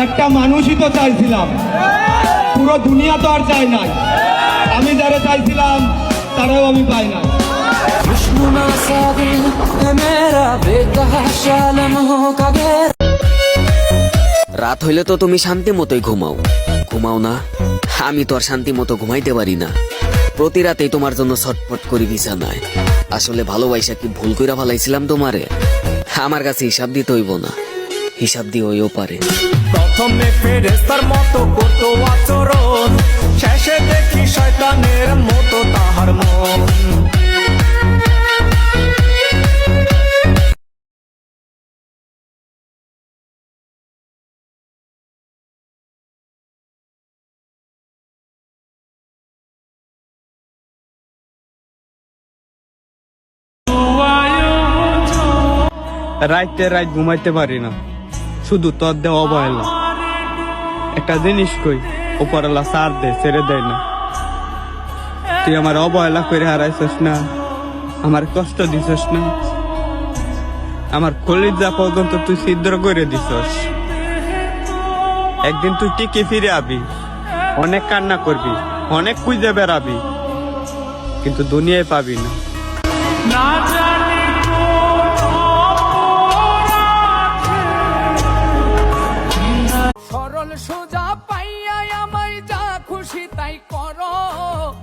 একটা মানুষই তো চাইছিলাম, পুরো দুনিয়া তো আর চাই নাই। আমি যারা চাইছিলাম তারাও আমি পাই না। রাত হইলে তো তুমি শান্তি মতোই ঘুমাও, ঘুমাও না? আমি তো আর শান্তি মতো ঘুমাইতে পারি না। প্রতি রাতেই তোমার জন্য ছটফট করি বিছানায়। আসলে ভালোবাসা কি ভুল কইরা ফেলাইছিলাম তোমারে? আমার কাছে হিসাব দিতে হইব না, হিসাব দিয়ে হইও পারে। প্রথমে ফেরেশতার মতো করতো আচরণ, শেষে দেখি শয়তানের মতো তাহার মন। রাইতে রাত ঘুমাইতে পারি না, শুধু তোর দেওয়া অবহেলা। একটা জিনিস কই, উপরওয়ালা সার দে, ছেড়ে দেয় না। তুই আমার অবহেলা করে হারাইছস না, আমার কষ্ট দিছস না, আমার কলিজা পর্যন্ত তুই ছিদ্র করে দিছস। একদিন তুই টিকে ফিরে আবি, অনেক কান্না করবি, অনেক খুঁজে বেড়াবি, কিন্তু দুনিয়ায় পাবি না। সরল সোজা পাইয়া আমায় যা খুশি তাই করো,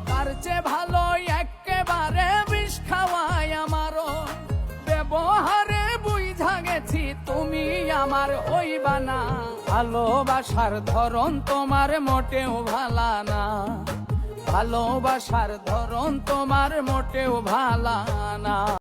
তার চেয়ে ভালো একেবারে বিষ খাওয়ায় আমারও। ব্যবহারে বুঝা গেছি তুমি আমার হইবা না, ভালোবাসার ধরন তোমার মোটেও ভালা না, ভালোবাসার ধরন তোমার মোটেও ভালা না।